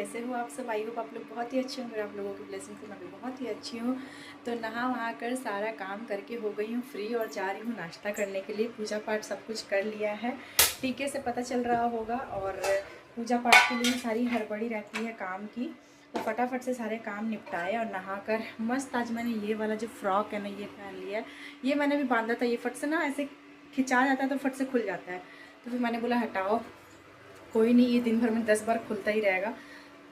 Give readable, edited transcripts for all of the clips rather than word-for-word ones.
कैसे हो आप सब? आई होप आप लोग बहुत ही अच्छे होंगे। आप लोगों की ब्लेसिंग से मैं भी बहुत ही अच्छी हूँ। तो नहा वहा कर सारा काम करके हो गई हूँ फ्री और जा रही हूँ नाश्ता करने के लिए। पूजा पाठ सब कुछ कर लिया है, टीके से पता चल रहा होगा। और पूजा पाठ के लिए सारी हड़बड़ी रहती है काम की, तो फटाफट से सारे काम निपटाए और नहाकर मस्त आज मैंने ये वाला जो फ्रॉक है ना ये पहन लिया है। ये मैंने भी बांधा था, ये फट से ना ऐसे खिंचा जाता है तो फट से खुल जाता है, तो फिर मैंने बोला हटाओ कोई नहीं, ये दिन भर में 10 बार खुलता ही रहेगा।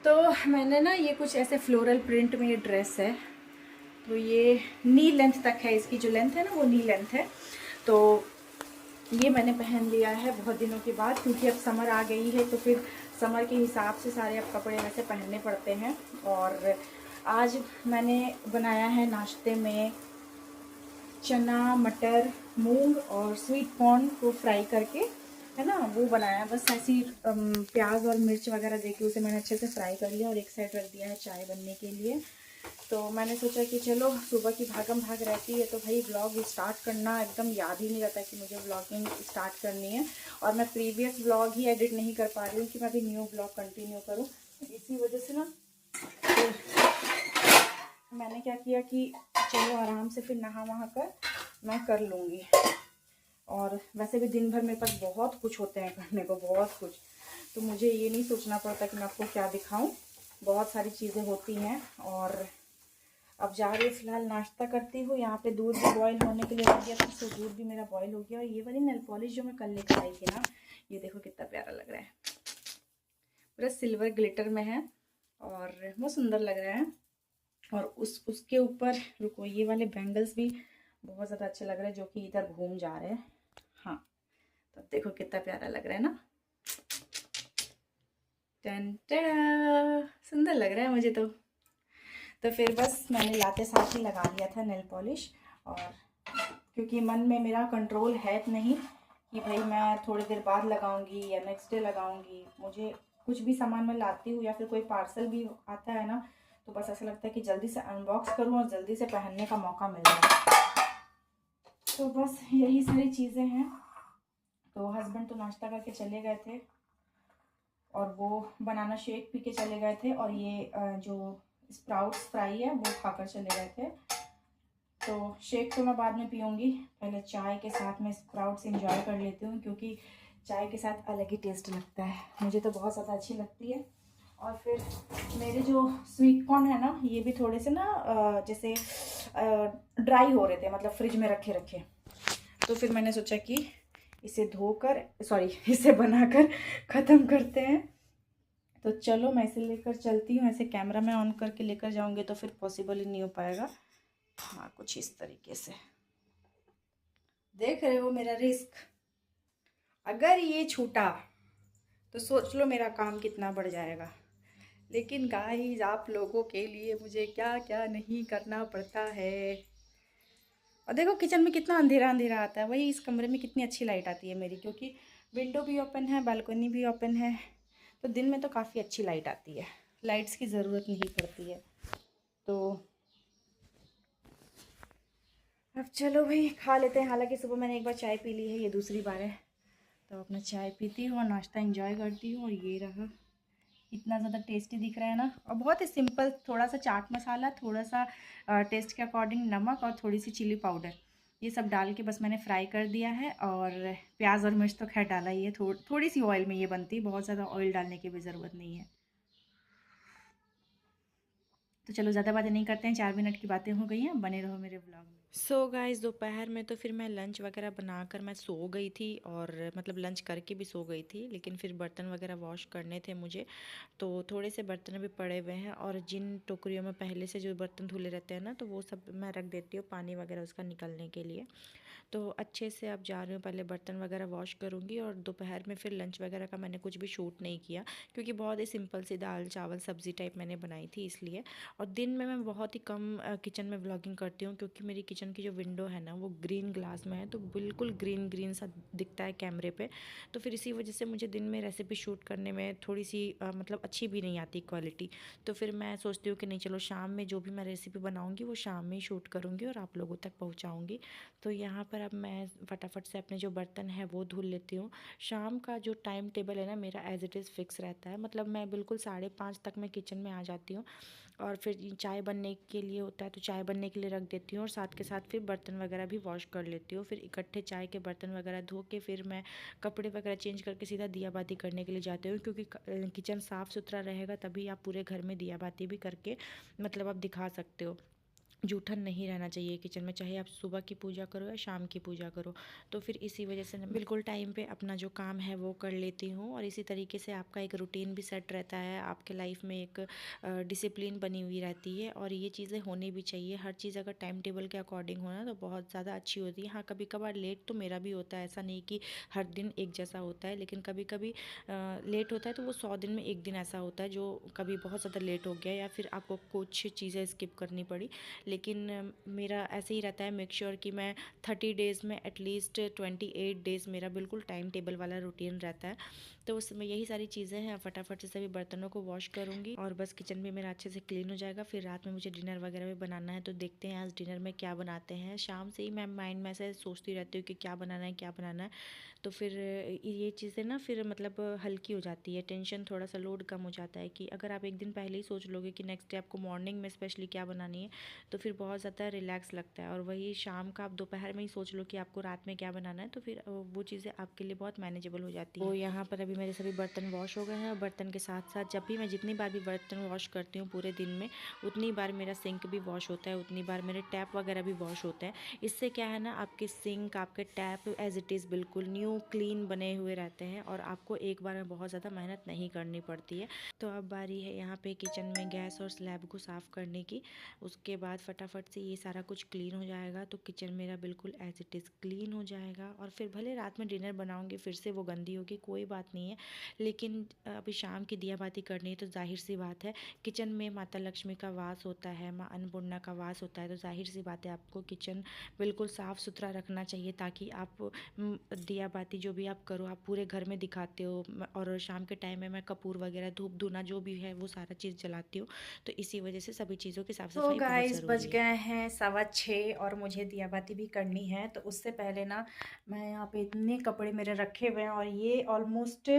तो मैंने ना ये कुछ ऐसे फ्लोरल प्रिंट में ये ड्रेस है, तो ये नी लेंथ तक है, इसकी जो लेंथ है ना वो नी लेंथ है। तो ये मैंने पहन लिया है बहुत दिनों के बाद, क्योंकि अब समर आ गई है तो फिर समर के हिसाब से सारे अब कपड़े वैसे पहनने पड़ते हैं। और आज मैंने बनाया है नाश्ते में चना मटर मूंग और स्वीट कॉर्न को फ्राई करके, है ना, वो बनाया। बस ऐसी प्याज और मिर्च वगैरह देके उसे मैंने अच्छे से फ्राई कर लिया और एक साइड रख दिया है चाय बनने के लिए। तो मैंने सोचा कि चलो सुबह की भागम भाग रहती है तो भाई व्लॉग स्टार्ट करना एकदम याद ही नहीं रहता कि मुझे व्लॉगिंग स्टार्ट करनी है। और मैं प्रीवियस व्लॉग ही एडिट नहीं कर पा रही हूँ कि मैं अभी न्यू व्लॉग कंटिन्यू करूँ, इसी वजह से ना मैंने क्या किया कि चलो आराम से फिर नहा वहा कर मैं कर लूँगी। और वैसे भी दिन भर मेरे पास बहुत कुछ होते हैं करने को, बहुत कुछ, तो मुझे ये नहीं सोचना पड़ता कि मैं आपको क्या दिखाऊं, बहुत सारी चीज़ें होती हैं। और अब जा रही हूँ फिलहाल नाश्ता करती हूँ। यहाँ पे दूध भी बॉईल होने के लिए रख दिया था, तो दूध भी मेरा बॉईल हो गया। और ये वाली नेल पॉलिश जो मैं कल लेकर आई थी ना, ये देखो कितना प्यारा लग रहा है, पूरा सिल्वर ग्लिटर में है और बहुत सुंदर लग रहा है। और उसके ऊपर रुको, ये वाले बैंगल्स भी बहुत ज़्यादा अच्छे लग रहे हैं जो कि इधर घूम जा रहे हैं। हाँ, तो देखो कितना प्यारा लग रहा है ना, टन टड़ा, सुंदर लग रहा है मुझे तो फिर बस मैंने लाते साथ ही लगा लिया था नेल पॉलिश। और क्योंकि मन में मेरा कंट्रोल है नहीं कि भाई मैं थोड़ी देर बाद लगाऊंगी या नेक्स्ट डे लगाऊंगी। मुझे कुछ भी सामान मैं लाती हूँ या फिर कोई पार्सल भी आता है ना, तो बस ऐसा लगता है कि जल्दी से अनबॉक्स करूँ और जल्दी से पहनने का मौका मिल जाए। तो बस यही सारी चीज़ें हैं। तो हस्बैंड तो नाश्ता करके चले गए थे और वो बनाना शेक पी के चले गए थे, और ये जो स्प्राउट्स फ्राई है वो खाकर चले गए थे। तो शेक तो मैं बाद में पीऊँगी, पहले चाय के साथ में स्प्राउट्स एंजॉय कर लेती हूँ, क्योंकि चाय के साथ अलग ही टेस्ट लगता है, मुझे तो बहुत ज़्यादा अच्छी लगती है। और फिर मेरे जो स्वीट कॉर्न है ना, ये भी थोड़े से ना जैसे ड्राई हो रहे थे, मतलब फ्रिज में रखे रखे, तो फिर मैंने सोचा कि इसे धोकर इसे बनाकर ख़त्म करते हैं। तो चलो मैं इसे लेकर चलती हूँ। ऐसे कैमरा में ऑन करके लेकर जाऊँगी तो फिर पॉसिबल ही नहीं हो पाएगा। हाँ, कुछ इस तरीके से देख रहे हो मेरा रिस्क, अगर ये छूटा तो सोच लो मेरा काम कितना बढ़ जाएगा। लेकिन गाइस, आप लोगों के लिए मुझे क्या क्या नहीं करना पड़ता है। और देखो किचन में कितना अंधेरा अंधेरा आता है, वही इस कमरे में कितनी अच्छी लाइट आती है मेरी, क्योंकि विंडो भी ओपन है, बालकनी भी ओपन है, तो दिन में तो काफ़ी अच्छी लाइट आती है, लाइट्स की ज़रूरत नहीं पड़ती है। तो अब चलो भाई खा लेते हैं। हालांकि सुबह मैंने एक बार चाय पी ली है, ये दूसरी बार है। तो अपना चाय पीती हूँ और नाश्ता एंजॉय करती हूँ। और ये रहा, इतना ज़्यादा टेस्टी दिख रहा है ना, और बहुत ही सिंपल, थोड़ा सा चाट मसाला, थोड़ा सा टेस्ट के अकॉर्डिंग नमक और थोड़ी सी चिली पाउडर, ये सब डाल के बस मैंने फ्राई कर दिया है। और प्याज और मिर्च तो खैर डाला ही है, थोड़ी सी ऑयल में ये बनती है, बहुत ज़्यादा ऑयल डालने की भी ज़रूरत नहीं है। तो चलो ज़्यादा बातें नहीं करते हैं, 4 मिनट की बातें हो गई हैं, बने रहो मेरे ब्लॉग में। सो गाइस, दोपहर में तो फिर मैं लंच वगैरह बनाकर मैं सो गई थी, और मतलब लंच करके भी सो गई थी। लेकिन फिर बर्तन वगैरह वॉश करने थे मुझे, तो थोड़े से बर्तन भी पड़े हुए हैं। और जिन टोकरियों में पहले से जो बर्तन धुले रहते हैं ना, तो वो सब मैं रख देती हूँ पानी वगैरह उसका निकलने के लिए। तो अच्छे से अब जा रही हूँ, पहले बर्तन वगैरह वॉश करूँगी। और दोपहर में फिर लंच वगैरह का मैंने कुछ भी शूट नहीं किया, क्योंकि बहुत ही सिंपल सी दाल चावल सब्ज़ी टाइप मैंने बनाई थी इसलिए। और दिन में मैं बहुत ही कम किचन में व्लॉगिंग करती हूँ, क्योंकि मेरी किचन की जो विंडो है ना वो ग्रीन ग्लास में है, तो बिल्कुल ग्रीन ग्रीन सा दिखता है कैमरे पे। तो फिर इसी वजह से मुझे दिन में रेसिपी शूट करने में थोड़ी सी मतलब अच्छी भी नहीं आती क्वालिटी। तो फिर मैं सोचती हूँ कि नहीं चलो शाम में जो भी मैं रेसिपी बनाऊँगी वो शाम में ही शूट करूँगी और आप लोगों तक पहुँचाऊँगी। तो यहाँ पर अब मैं फटाफट से अपने जो बर्तन है वो धुल लेती हूँ। शाम का जो टाइम टेबल है ना मेरा एज़ इट इज़ फिक्स रहता है, मतलब मैं बिल्कुल 5:30 तक मैं किचन में आ जाती हूँ। और फिर चाय बनने के लिए होता है तो चाय बनने के लिए रख देती हूँ, और साथ के साथ फिर बर्तन वगैरह भी वॉश कर लेती हूँ। फिर इकट्ठे चाय के बर्तन वगैरह धो के फिर मैं कपड़े वगैरह चेंज करके सीधा दिया बाती करने के लिए जाती हूँ, क्योंकि किचन साफ़ सुथरा रहेगा तभी आप पूरे घर में दिया बाती भी करके मतलब आप दिखा सकते हो। जूठन नहीं रहना चाहिए किचन में, चाहे आप सुबह की पूजा करो या शाम की पूजा करो। तो फिर इसी वजह से मैं बिल्कुल टाइम पे अपना जो काम है वो कर लेती हूँ, और इसी तरीके से आपका एक रूटीन भी सेट रहता है, आपके लाइफ में एक डिसिप्लिन बनी हुई रहती है, और ये चीज़ें होनी भी चाहिए। हर चीज़ अगर टाइम टेबल के अकॉर्डिंग होना तो बहुत ज़्यादा अच्छी होती है। हाँ, कभी कभार लेट तो मेरा भी होता है, ऐसा नहीं कि हर दिन एक जैसा होता है, लेकिन कभी कभी लेट होता है तो वो 100 दिन में एक दिन ऐसा होता है जो कभी बहुत ज़्यादा लेट हो गया या फिर आपको कुछ चीज़ें स्किप करनी पड़ी। लेकिन मेरा ऐसे ही रहता है, मेक श्योर कि मैं 30 डेज़ में एटलीस्ट 28 डेज़ मेरा बिल्कुल टाइम टेबल वाला रूटीन रहता है। तो उसमें यही सारी चीज़ें हैं। फटाफट से सभी बर्तनों को वॉश करूँगी और बस किचन भी मेरा अच्छे से क्लीन हो जाएगा। फिर रात में मुझे डिनर वगैरह भी बनाना है, तो देखते हैं आज डिनर में क्या बनाते हैं। शाम से ही मैं माइंड में ऐसे सोचती रहती हूँ कि क्या बनाना है क्या बनाना है। तो फिर ये चीज़ें ना फिर मतलब हल्की हो जाती है, टेंशन थोड़ा सा लोड कम हो जाता है। कि अगर आप एक दिन पहले ही सोच लोगे कि नेक्स्ट डे आपको मॉर्निंग में स्पेशली क्या बनानी है, तो फिर बहुत ज़्यादा रिलैक्स लगता है। और वही शाम का आप दोपहर में ही सोच लो कि आपको रात में क्या बनाना है, तो फिर वो चीज़ें आपके लिए बहुत मैनेजेबल हो जाती है। तो यहाँ पर अभी मेरे सभी बर्तन वॉश हो गए हैं, और बर्तन के साथ साथ जब भी मैं जितनी बार भी बर्तन वॉश करती हूँ पूरे दिन में, उतनी बार मेरा सिंक भी वॉश होता है, उतनी बार मेरे टैप वगैरह भी वॉश होते हैं। इससे क्या है ना, आपके सिंक आपके टैप एज इट इज़ बिल्कुल न्यू क्लीन बने हुए रहते हैं, और आपको एक बार में बहुत ज़्यादा मेहनत नहीं करनी पड़ती है। तो अब बारी है यहाँ पे किचन में गैस और स्लैब को साफ़ करने की। उसके बाद फटाफट से ये सारा कुछ क्लीन हो जाएगा तो किचन मेरा बिल्कुल एज इट इज़ क्लीन हो जाएगा। और फिर भले रात में डिनर बनाऊंगी फिर से वो गंदी होगी, कोई बात नहीं है, लेकिन अभी शाम की दिया बाती करनी है तो जाहिर सी बात है किचन में माता लक्ष्मी का वास होता है, माँ अन्नपूर्णा का वास होता है, तो जाहिर सी बात है आपको किचन बिल्कुल साफ़ सुथरा रखना चाहिए, ताकि आप दिया बाती जो भी आप करो आप पूरे घर में दिखाते हो। और शाम के टाइम में मैं कपूर वगैरह धूप धुना जो भी है वो सारा चीज़ जलाती हूँ, तो इसी वजह से सभी चीज़ों की साफ़ तो सफाई बहुत गाइस बज ज़रूरी है। गए हैं 6:15 और मुझे दियाबाती भी करनी है। तो उससे पहले ना मैं यहाँ पे इतने कपड़े मेरे रखे हुए हैं, और ये ऑलमोस्ट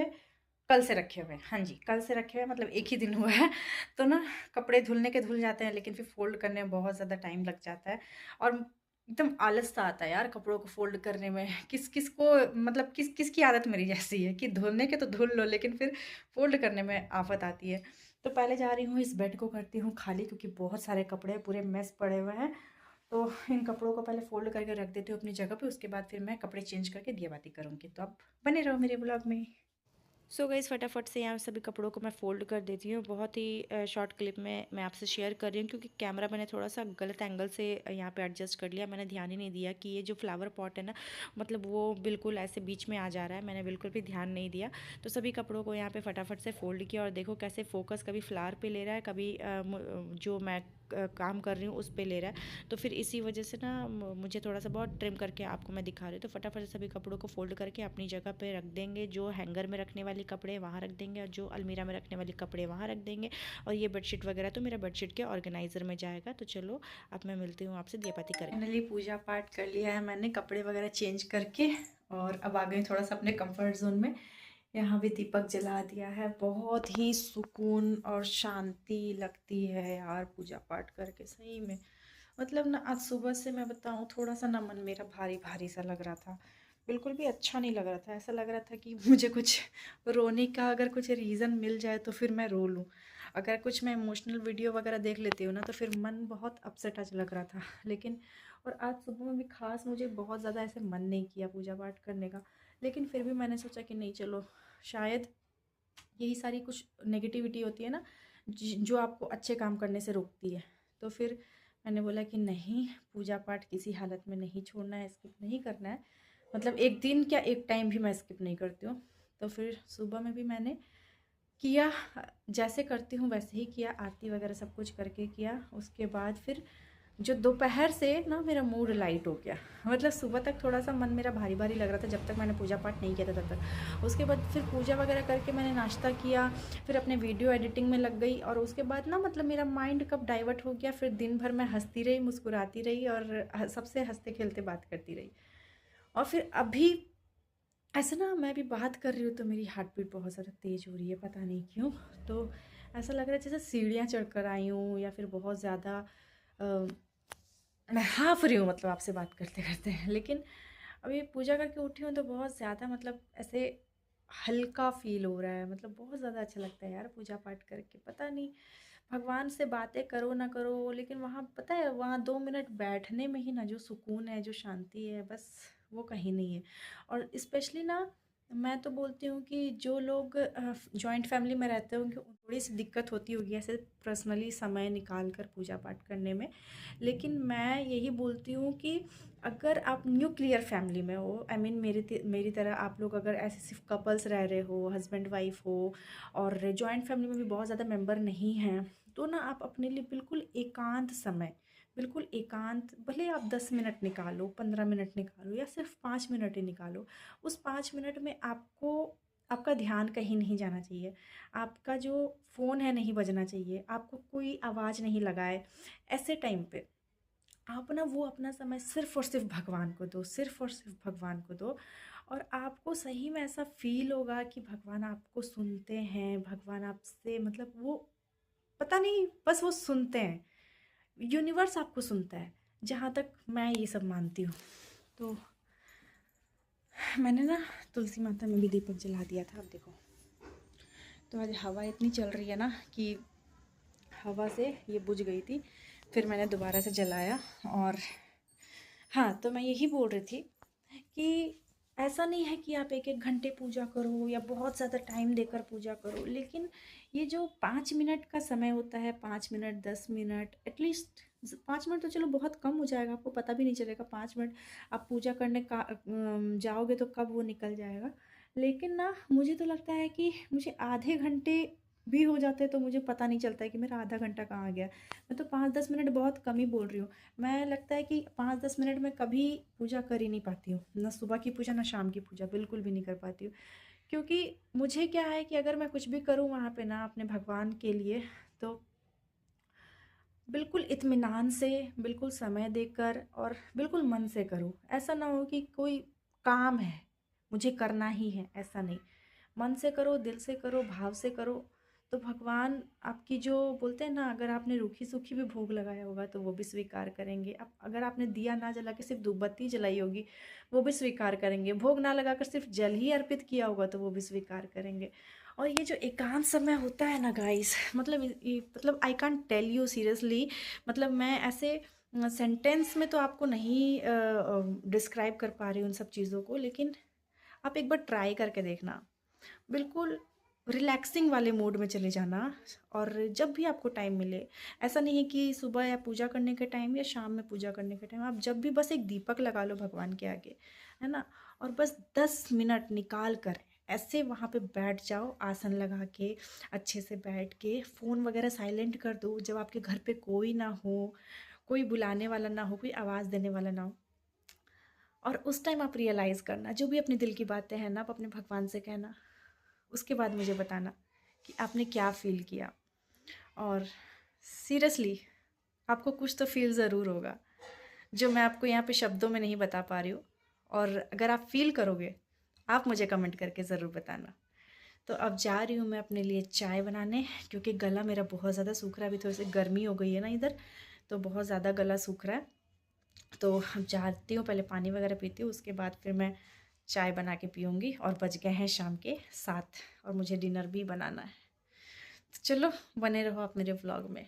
कल से रखे हुए हैं। हाँ जी, कल से रखे हुए हैं, मतलब एक ही दिन हुआ है। तो ना कपड़े धुलने के धुल जाते हैं, लेकिन फिर फोल्ड करने में बहुत ज़्यादा टाइम लग जाता है, और एकदम आलस सा आता है यार कपड़ों को फोल्ड करने में। किस किस को मतलब किस किस की आदत मेरी जैसी है कि धुलने के तो धुल लो, लेकिन फिर फोल्ड करने में आफत आती है। तो पहले जा रही हूँ इस बेड को करती हूँ खाली, क्योंकि बहुत सारे कपड़े पूरे मेस पड़े हुए हैं। तो इन कपड़ों को पहले फोल्ड करके रख देती हूँ अपनी जगह पे, उसके बाद फिर मैं कपड़े चेंज करके दिया बाती करूँगी। तो आप बने रहो मेरे ब्लॉग में। सो गाइस फटाफट से यहाँ सभी कपड़ों को मैं फ़ोल्ड कर देती हूँ। बहुत ही शॉर्ट क्लिप में मैं आपसे शेयर कर रही हूँ, क्योंकि कैमरा मैंने थोड़ा सा गलत एंगल से यहाँ पे एडजस्ट कर लिया। मैंने ध्यान ही नहीं दिया कि ये जो फ्लावर पॉट है ना, मतलब वो बिल्कुल ऐसे बीच में आ जा रहा है, मैंने बिल्कुल भी ध्यान नहीं दिया। तो सभी कपड़ों को यहाँ पे फटाफट से फ़ोल्ड किया, और देखो कैसे फोकस कभी फ्लावर पे ले रहा है, कभी जो मैं काम कर रही हूँ उस पे ले रहा है। तो फिर इसी वजह से ना मुझे थोड़ा सा बहुत ट्रिम करके आपको मैं दिखा रही हूँ। तो फटाफट से सभी कपड़ों को फोल्ड करके अपनी जगह पे रख देंगे। जो हैंगर में रखने वाले कपड़े वहाँ रख देंगे, और जो अलमीरा में रखने वाले कपड़े वहाँ रख देंगे। और ये बेडशीट वगैरह तो मेरा बेडशीट के ऑर्गेनाइज़र में जाएगा। तो चलो अब मैं मिलती हूँ आपसे दिया बाती करें। फाइनली पूजा पाठ कर लिया है मैंने, कपड़े वगैरह चेंज करके, और अब आ गई थोड़ा सा अपने कंफर्ट जोन में। यहाँ भी दीपक जला दिया है। बहुत ही सुकून और शांति लगती है यार पूजा पाठ करके, सही में। मतलब ना आज सुबह से मैं बताऊँ, थोड़ा सा ना मन मेरा भारी भारी सा लग रहा था, बिल्कुल भी अच्छा नहीं लग रहा था। ऐसा लग रहा था कि मुझे कुछ रोने का अगर कुछ रीज़न मिल जाए तो फिर मैं रो लूँ। अगर कुछ मैं इमोशनल वीडियो वगैरह देख लेती हूँ ना, तो फिर मन बहुत अपसेट आज लग रहा था। लेकिन और आज सुबह में भी खास मुझे बहुत ज़्यादा ऐसे मन नहीं किया पूजा पाठ करने का। लेकिन फिर भी मैंने सोचा कि नहीं चलो, शायद यही सारी कुछ नेगेटिविटी होती है ना, जो आपको अच्छे काम करने से रोकती है। तो फिर मैंने बोला कि नहीं, पूजा पाठ किसी हालत में नहीं छोड़ना है, स्किप नहीं करना है। मतलब एक दिन क्या एक टाइम भी मैं स्किप नहीं करती हूँ। तो फिर सुबह में भी मैंने किया, जैसे करती हूँ वैसे ही किया, आरती वगैरह सब कुछ करके किया। उसके बाद फिर जो दोपहर से ना मेरा मूड लाइट हो गया, मतलब सुबह तक थोड़ा सा मन मेरा भारी भारी लग रहा था जब तक मैंने पूजा पाठ नहीं किया था तब तक। उसके बाद फिर पूजा वगैरह करके मैंने नाश्ता किया, फिर अपने वीडियो एडिटिंग में लग गई, और उसके बाद ना मतलब मेरा माइंड कब डाइवर्ट हो गया, फिर दिन भर मैं हंसती रही, मुस्कुराती रही, और सबसे हंसते खेलते बात करती रही। और फिर अभी ऐसा ना मैं अभी बात कर रही हूँ तो मेरी हार्ट बीट बहुत ज़्यादा तेज़ हो रही है, पता नहीं क्यों। तो ऐसा लग रहा है जैसे सीढ़ियाँ चढ़कर आई हूँ, या फिर बहुत ज़्यादा मैं हाँफ रही हूँ, मतलब आपसे बात करते करते। लेकिन अभी पूजा करके उठी हूँ तो बहुत ज़्यादा मतलब ऐसे हल्का फील हो रहा है, मतलब बहुत ज़्यादा अच्छा लगता है यार पूजा पाठ करके। पता नहीं, भगवान से बातें करो ना करो, लेकिन वहाँ पता है, वहाँ 2 मिनट बैठने में ही ना जो सुकून है, जो शांति है, बस वो कहीं नहीं है। और स्पेशली ना मैं तो बोलती हूँ कि जो लोग जॉइंट फैमिली में रहते हैं उनको थोड़ी सी दिक्कत होती होगी ऐसे पर्सनली समय निकाल कर पूजा पाठ करने में। लेकिन मैं यही बोलती हूँ कि अगर आप न्यूक्लियर फैमिली में हो, आई मीन मेरी तरह आप लोग अगर ऐसे सिर्फ कपल्स रह रहे हो, हस्बैंड वाइफ हो, और जॉइंट फैमिली में भी बहुत ज़्यादा मेंबर नहीं हैं, तो ना आप अपने लिए बिल्कुल एकांत समय, बिल्कुल एकांत, भले आप 10 मिनट निकालो, 15 मिनट निकालो, या सिर्फ 5 मिनट ही निकालो। उस 5 मिनट में आपको आपका ध्यान कहीं नहीं जाना चाहिए, आपका जो फ़ोन है नहीं बजना चाहिए, आपको कोई आवाज़ नहीं लगाए। ऐसे टाइम पे आप ना वो अपना समय सिर्फ़ और सिर्फ़ भगवान को दो, सिर्फ़ और सिर्फ़ भगवान को दो। और आपको सही में ऐसा फ़ील होगा कि भगवान आपको सुनते हैं, भगवान आपसे मतलब वो पता नहीं, बस वो सुनते हैं। यूनिवर्स आपको सुनता है, जहाँ तक मैं ये सब मानती हूँ। तो मैंने ना तुलसी माता में भी दीपक जला दिया था, अब देखो। तो आज हवा इतनी चल रही है ना कि हवा से ये बुझ गई थी, फिर मैंने दोबारा से जलाया। और हाँ, तो मैं यही बोल रही थी कि ऐसा नहीं है कि आप 1-1 घंटे पूजा करो या बहुत ज़्यादा टाइम देकर पूजा करो, लेकिन ये जो 5 मिनट का समय होता है, 5 मिनट, 10 मिनट, एटलीस्ट 5 मिनट तो चलो बहुत कम हो जाएगा, आपको पता भी नहीं चलेगा। 5 मिनट आप पूजा करने का जाओगे तो कब वो निकल जाएगा। लेकिन ना मुझे तो लगता है कि मुझे आधे घंटे भी हो जाते हैं तो मुझे पता नहीं चलता है कि मेरा आधा घंटा कहाँ गया। मैं तो 5-10 मिनट बहुत कम ही बोल रही हूँ। मैं लगता है कि 5-10 मिनट में कभी पूजा कर ही नहीं पाती हूँ, ना सुबह की पूजा ना शाम की पूजा, बिल्कुल भी नहीं कर पाती हूँ। क्योंकि मुझे क्या है कि अगर मैं कुछ भी करूँ वहाँ पे ना अपने भगवान के लिए, तो बिल्कुल इत्मीनान से, बिल्कुल समय देकर और बिल्कुल मन से करूँ। ऐसा ना हो कि कोई काम है, मुझे करना ही है, ऐसा नहीं। मन से करो, दिल से करो, भाव से करो, तो भगवान आपकी जो बोलते हैं ना, अगर आपने रूखी-सूखी भी भोग लगाया होगा तो वो भी स्वीकार करेंगे। अब अगर आपने दिया ना जला के सिर्फ़ धूप-बत्ती जलाई होगी, वो भी स्वीकार करेंगे। भोग ना लगाकर सिर्फ़ जल ही अर्पित किया होगा तो वो भी स्वीकार करेंगे। और ये जो एकांत समय होता है ना गाइस, मतलब मतलब I can't tell you seriously, मतलब मैं ऐसे सेंटेंस में तो आपको नहीं डिस्क्राइब कर पा रही हूँ उन सब चीज़ों को, लेकिन आप एक बार ट्राई करके देखना। बिल्कुल रिलैक्सिंग वाले मूड में चले जाना। और जब भी आपको टाइम मिले, ऐसा नहीं है कि सुबह या पूजा करने के टाइम या शाम में पूजा करने के टाइम, आप जब भी बस एक दीपक लगा लो भगवान के आगे, है ना, और बस 10 मिनट निकाल कर ऐसे वहाँ पे बैठ जाओ, आसन लगा के, अच्छे से बैठ के, फ़ोन वगैरह साइलेंट कर दो, जब आपके घर पे कोई ना हो, कोई बुलाने वाला ना हो, कोई आवाज़ देने वाला ना हो। और उस टाइम आप रियलाइज़ करना, जो भी अपने दिल की बातें हैं ना, आप अपने भगवान से कहना। उसके बाद मुझे बताना कि आपने क्या फ़ील किया। और सीरियसली आपको कुछ तो फ़ील ज़रूर होगा, जो मैं आपको यहाँ पे शब्दों में नहीं बता पा रही हूँ। और अगर आप फ़ील करोगे, आप मुझे कमेंट करके ज़रूर बताना। तो अब जा रही हूँ मैं अपने लिए चाय बनाने, क्योंकि गला मेरा बहुत ज़्यादा सूख रहा है। अभी थोड़ी सी गर्मी हो गई है ना इधर, तो बहुत ज़्यादा गला सूख रहा है। तो अब जाती हूँ, पहले पानी वगैरह पीती हूँ, उसके बाद फिर मैं चाय बना के पीऊँगी। और बज गए हैं शाम के 7 और मुझे डिनर भी बनाना है। तो चलो, बने रहो आप मेरे व्लॉग में।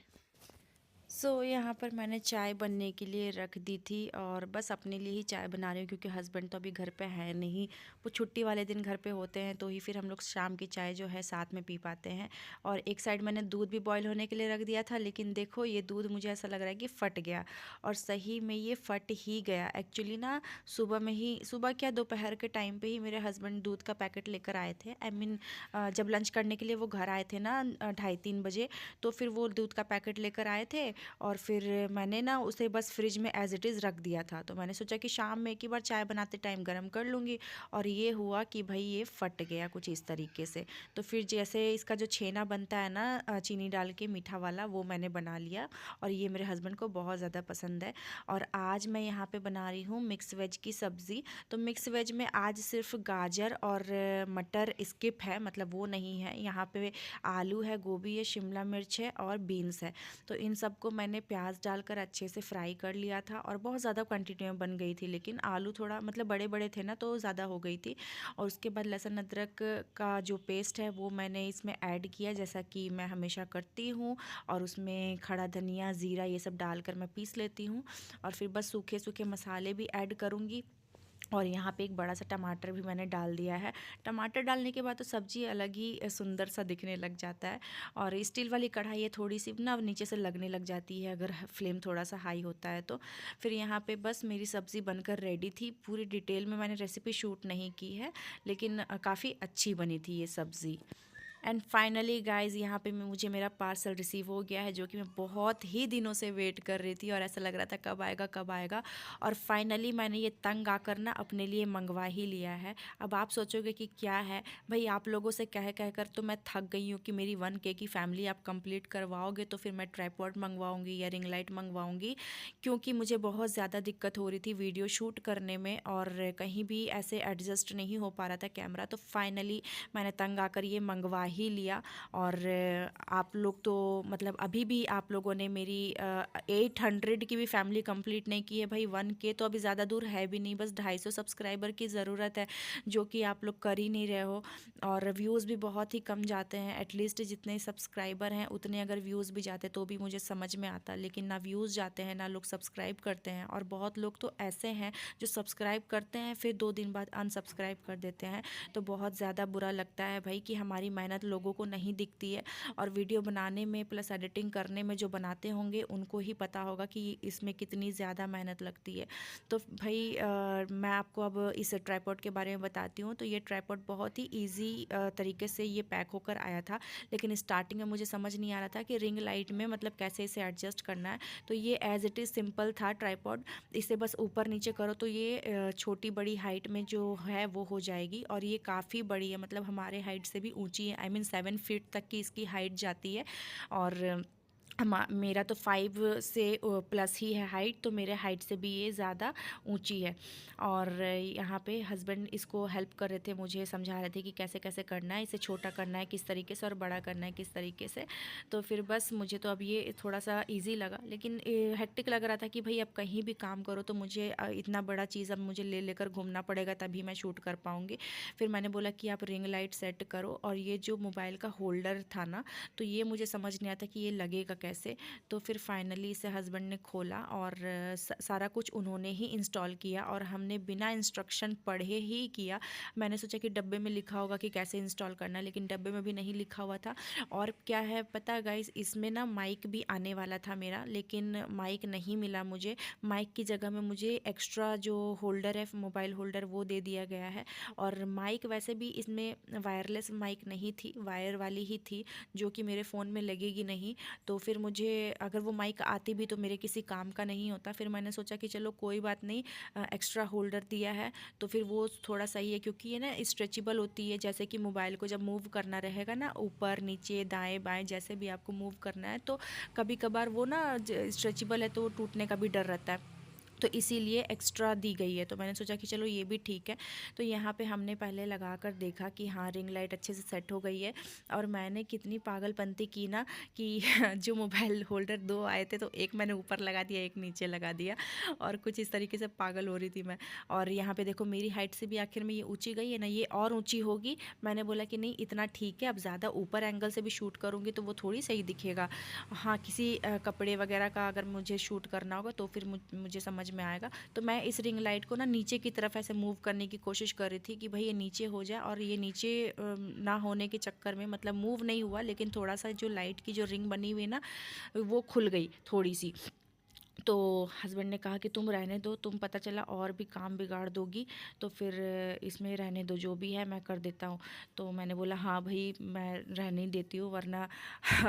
यहाँ पर मैंने चाय बनने के लिए रख दी थी और बस अपने लिए ही चाय बना रही हूँ क्योंकि हस्बैंड तो अभी घर पे है नहीं। वो छुट्टी वाले दिन घर पे होते हैं तो ही फिर हम लोग शाम की चाय जो है साथ में पी पाते हैं। और एक साइड मैंने दूध भी बॉईल होने के लिए रख दिया था, लेकिन देखो ये दूध मुझे ऐसा लग रहा है कि फट गया। और सही में ये फट ही गया एक्चुअली ना। सुबह में ही, सुबह क्या दोपहर के टाइम पे ही मेरे हस्बैंड दूध का पैकेट लेकर आए थे। आई मीन जब लंच करने के लिए वो घर आए थे ना 2:30-3 बजे, तो फिर वो दूध का पैकेट लेकर आए थे। और फिर मैंने ना उसे बस फ्रिज में एज़ इट इज़ रख दिया था। तो मैंने सोचा कि शाम में एक ही बार चाय बनाते टाइम गर्म कर लूँगी। और ये हुआ कि भाई ये फट गया कुछ इस तरीके से। तो फिर जैसे इसका जो छेना बनता है ना चीनी डाल के मीठा वाला, वो मैंने बना लिया। और ये मेरे हस्बैंड को बहुत ज़्यादा पसंद है। और आज मैं यहाँ पे बना रही हूँ मिक्स वेज की सब्ज़ी। तो मिक्स वेज में आज सिर्फ गाजर और मटर स्किप है, मतलब वो नहीं है। यहाँ पे आलू है, गोभी है, शिमला मिर्च है और बीन्स है। तो इन सबको मैंने प्याज डालकर अच्छे से फ्राई कर लिया था। और बहुत ज़्यादा क्वांटिटी में बन गई थी, लेकिन आलू थोड़ा मतलब बड़े बड़े थे ना तो ज़्यादा हो गई थी। और उसके बाद लहसुन अदरक का जो पेस्ट है वो मैंने इसमें ऐड किया, जैसा कि मैं हमेशा करती हूँ। और उसमें खड़ा धनिया, ज़ीरा ये सब डालकर मैं पीस लेती हूँ। और फिर बस सूखे सूखे मसाले भी ऐड करूँगी। और यहाँ पे एक बड़ा सा टमाटर भी मैंने डाल दिया है। टमाटर डालने के बाद तो सब्ज़ी अलग ही सुंदर सा दिखने लग जाता है। और स्टील वाली कढ़ाई है, थोड़ी सी ना नीचे से लगने लग जाती है अगर फ्लेम थोड़ा सा हाई होता है तो। फिर यहाँ पे बस मेरी सब्ज़ी बनकर रेडी थी। पूरी डिटेल में मैंने रेसिपी शूट नहीं की है, लेकिन काफ़ी अच्छी बनी थी ये सब्ज़ी। एंड फाइनली गाइज़ यहाँ पे मुझे मेरा पार्सल रिसीव हो गया है, जो कि मैं बहुत ही दिनों से वेट कर रही थी और ऐसा लग रहा था कब आएगा कब आएगा। और फाइनली मैंने ये तंग आकर ना अपने लिए मंगवा ही लिया है। अब आप सोचोगे कि क्या है भाई, आप लोगों से कह कह कर तो मैं थक गई हूँ कि मेरी 1K की फैमिली आप कंप्लीट करवाओगे तो फिर मैं ट्राइपॉड मंगवाऊँगी या रिंग लाइट मंगवाऊँगी। क्योंकि मुझे बहुत ज़्यादा दिक्कत हो रही थी वीडियो शूट करने में और कहीं भी ऐसे एडजस्ट नहीं हो पा रहा था कैमरा। तो फाइनली मैंने तंग आकर ये मंगवा ही लिया। और आप लोग तो मतलब अभी भी आप लोगों ने मेरी 800 की भी फैमिली कंप्लीट नहीं की है भाई। 1K तो अभी ज़्यादा दूर है भी नहीं, बस 250 सब्सक्राइबर की ज़रूरत है, जो कि आप लोग कर ही नहीं रहे हो। और व्यूज़ भी बहुत ही कम जाते हैं। एटलीस्ट जितने सब्सक्राइबर हैं उतने अगर व्यूज़ भी जाते तो भी मुझे समझ में आता, लेकिन ना व्यूज़ जाते हैं ना लोग सब्सक्राइब करते हैं। और बहुत लोग तो ऐसे हैं जो सब्सक्राइब करते हैं फिर 2 दिन बाद अनसब्सक्राइब कर देते हैं। तो बहुत ज़्यादा बुरा लगता है भाई कि हमारी मेहनत लोगों को नहीं दिखती है। और वीडियो बनाने में प्लस एडिटिंग करने में जो बनाते होंगे उनको ही पता होगा कि इसमें कितनी ज़्यादा मेहनत लगती है। तो भाई मैं आपको अब इस ट्राइपॉड के बारे में बताती हूँ। तो ये ट्राइपॉड बहुत ही ईजी तरीके से ये पैक होकर आया था, लेकिन स्टार्टिंग में मुझे समझ नहीं आ रहा था कि रिंग लाइट में मतलब कैसे इसे एडजस्ट करना है। तो ये एज़ इट इज़ सिंपल था ट्राइपॉड। इसे बस ऊपर नीचे करो तो ये छोटी बड़ी हाइट में जो है वो हो जाएगी। और ये काफ़ी बड़ी है, मतलब हमारे हाइट से भी ऊंची है। आई मीन 7 फीट तक की इसकी हाइट जाती है। और मेरा तो 5 से प्लस ही है हाइट, तो मेरे हाइट से भी ये ज़्यादा ऊंची है। और यहाँ पे हस्बैंड इसको हेल्प कर रहे थे, मुझे समझा रहे थे कि कैसे कैसे करना है, इसे छोटा करना है किस तरीके से और बड़ा करना है किस तरीके से। तो फिर बस मुझे तो अब ये थोड़ा सा इजी लगा, लेकिन हेक्टिक लग रहा था कि भाई अब कहीं भी काम करो तो मुझे इतना बड़ा चीज़ अब मुझे ले लेकर घूमना पड़ेगा तभी मैं शूट कर पाऊँगी। फिर मैंने बोला कि आप रिंग लाइट सेट करो। और ये जो मोबाइल का होल्डर था ना, तो ये मुझे समझ नहीं आता कि ये लगेगा कैसे। तो फिर फाइनली इसे हस्बैंड ने खोला और सारा कुछ उन्होंने ही इंस्टॉल किया और हमने बिना इंस्ट्रक्शन पढ़े ही किया। मैंने सोचा कि डब्बे में लिखा होगा कि कैसे इंस्टॉल करना है, लेकिन डब्बे में भी नहीं लिखा हुआ था। और क्या है पता है गाइस, इसमें ना माइक भी आने वाला था मेरा, लेकिन माइक नहीं मिला मुझे। माइक की जगह में मुझे एक्स्ट्रा जो होल्डर है, मोबाइल होल्डर, वो दे दिया गया है। और माइक वैसे भी इसमें वायरलेस माइक नहीं थी, वायर वाली ही थी, जो कि मेरे फ़ोन में लगेगी नहीं। तो फिर मुझे अगर वो माइक आती भी तो मेरे किसी काम का नहीं होता। फिर मैंने सोचा कि चलो कोई बात नहीं, एक्स्ट्रा होल्डर दिया है तो फिर वो थोड़ा सही है, क्योंकि ये ना स्ट्रेचेबल होती है। जैसे कि मोबाइल को जब मूव करना रहेगा ना, ऊपर नीचे दाएं बाएं जैसे भी आपको मूव करना है, तो कभी कभार वो ना स्ट्रेचेबल है तो वो टूटने का भी डर रहता है। तो इसीलिए एक्स्ट्रा दी गई है। तो मैंने सोचा कि चलो ये भी ठीक है। तो यहाँ पे हमने पहले लगा कर देखा कि हाँ रिंग लाइट अच्छे से सेट हो गई है। और मैंने कितनी पागलपंती की ना कि जो मोबाइल होल्डर 2 आए थे, तो एक मैंने ऊपर लगा दिया, एक नीचे लगा दिया, और कुछ इस तरीके से पागल हो रही थी मैं। और यहाँ पे देखो मेरी हाइट से भी आखिर में ये ऊँची गई है ना, ये और ऊँची होगी। मैंने बोला कि नहीं इतना ठीक है, अब ज़्यादा ऊपर एंगल से भी शूट करूँगी तो वो थोड़ी सही दिखेगा। हाँ, किसी कपड़े वगैरह का अगर मुझे शूट करना होगा तो फिर मुझे समझ में आएगा। तो मैं इस रिंग लाइट को ना नीचे की तरफ ऐसे मूव करने की कोशिश कर रही थी कि भाई ये नीचे हो जाए, और ये नीचे ना होने के चक्कर में मतलब मूव नहीं हुआ, लेकिन थोड़ा सा जो लाइट की जो रिंग बनी हुई है ना, वो खुल गई थोड़ी सी। तो हस्बैंड ने कहा कि तुम रहने दो, तुम पता चला और भी काम बिगाड़ दोगी, तो फिर इसमें रहने दो, जो भी है मैं कर देता हूँ। तो मैंने बोला हाँ भाई मैं रहने ही देती हूँ, वरना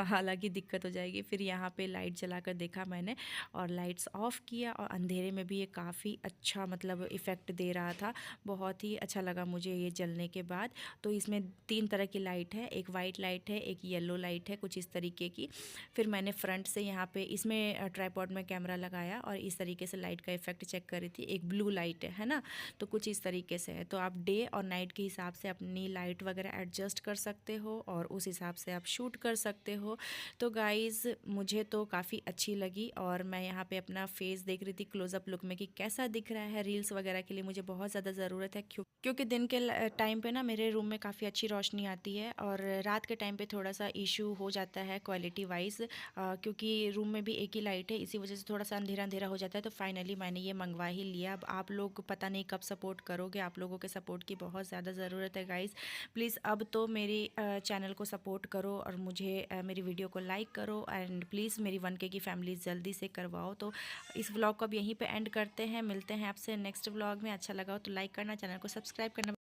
हालांकि दिक्कत हो जाएगी। फिर यहाँ पे लाइट जलाकर देखा मैंने, और लाइट्स ऑफ़ किया, और अंधेरे में भी ये काफ़ी अच्छा मतलब इफ़ेक्ट दे रहा था। बहुत ही अच्छा लगा मुझे ये जलने के बाद। तो इसमें 3 तरह की लाइट है, एक वाइट लाइट है, एक येलो लाइट है, कुछ इस तरीके की। फिर मैंने फ्रंट से यहाँ पे इसमें ट्राइपॉड में कैमरा लगाया और इस तरीके से लाइट का इफेक्ट चेक कर रही थी। एक ब्लू लाइट है ना, तो कुछ इस तरीके से है। तो आप डे और नाइट के हिसाब से अपनी लाइट वगैरह एडजस्ट कर सकते हो, और उस हिसाब से आप शूट कर सकते हो। तो गाइज़ मुझे तो काफ़ी अच्छी लगी, और मैं यहाँ पे अपना फेस देख रही थी क्लोजअप लुक में कि कैसा दिख रहा है। रील्स वगैरह के लिए मुझे बहुत ज़्यादा ज़रूरत है, क्योंकि दिन के टाइम पे ना मेरे रूम में काफ़ी अच्छी रोशनी आती है, और रात के टाइम पे थोड़ा सा इशू हो जाता है क्वालिटी वाइज, क्योंकि रूम में भी एक ही लाइट है, इसी वजह से थोड़ा सा अंधेरा अंधेरा हो जाता है। तो फाइनली मैंने ये मंगवा ही लिया। अब आप लोग पता नहीं कब सपोर्ट करोगे, आप लोगों के सपोर्ट की बहुत ज़्यादा ज़रूरत है गाइज़। प्लीज़ अब तो मेरी चैनल को सपोर्ट करो, और मुझे मेरी वीडियो को लाइक करो, एंड प्लीज़ मेरी 1K की फैमिली जल्दी से करवाओ। तो इस व्लॉग को अब यहीं पर एंड करते हैं, मिलते हैं आपसे नेक्स्ट व्लॉग में। अच्छा लगा हो तो लाइक करना, चैनल को सब्सक्राइब करना।